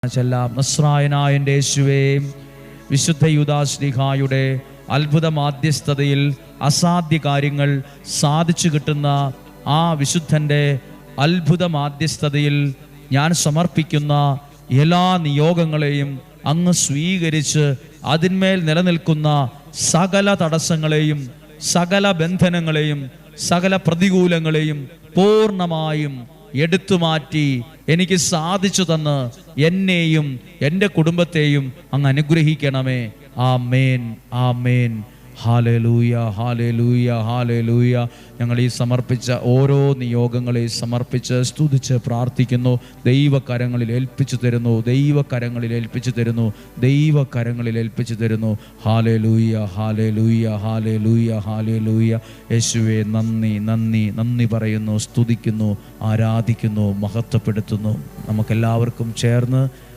ചെല്ലാം. നസ്രായനായ എൻ്റെ യേശുവേ, വിശുദ്ധ യൂദാശ്ലീഹായുടെ അത്ഭുത മാധ്യസ്ഥതയിൽ അസാധ്യ കാര്യങ്ങൾ സാധിച്ചു കിട്ടുന്ന ആ വിശുദ്ധൻ്റെ അത്ഭുത മാധ്യസ്ഥതയിൽ ഞാൻ സമർപ്പിക്കുന്ന എല്ലാ നിയോഗങ്ങളെയും അങ്ങ് സ്വീകരിച്ച് അതിന്മേൽ നിലനിൽക്കുന്ന സകല തടസ്സങ്ങളെയും സകല ബന്ധനങ്ങളെയും സകല പ്രതികൂലങ്ങളെയും പൂർണ്ണമായും എടുത്തുമാറ്റി എനിക്ക് സാധിച്ചു തന്ന് എന്നെയും എൻ്റെ കുടുംബത്തെയും അങ്ങ് അനുഗ്രഹിക്കണമേ. Amen, amen. Hallelujah, hallelujah, hallelujah. ഞങ്ങൾ ഈ സമർപ്പിച്ച ഓരോ നിയോഗങ്ങളെ സമർപ്പിച്ച് സ്തുതിച്ച് പ്രാർത്ഥിക്കുന്നു. ദൈവകരങ്ങളിൽ ഏൽപ്പിച്ചു തരുന്നു, ദൈവകരങ്ങളിൽ ഏൽപ്പിച്ചു തരുന്നു, ദൈവകരങ്ങളിൽ ഏൽപ്പിച്ചു തരുന്നു. Hallelujah, hallelujah, hallelujah, hallelujah. യേശുവേ, നന്ദി, നന്ദി, നന്ദി പറയുന്നു, സ്തുതിക്കുന്നു, ആരാധിക്കുന്നു, മഹത്വപ്പെടുത്തുന്നു. നമുക്കെല്ലാവർക്കും ചേർന്ന്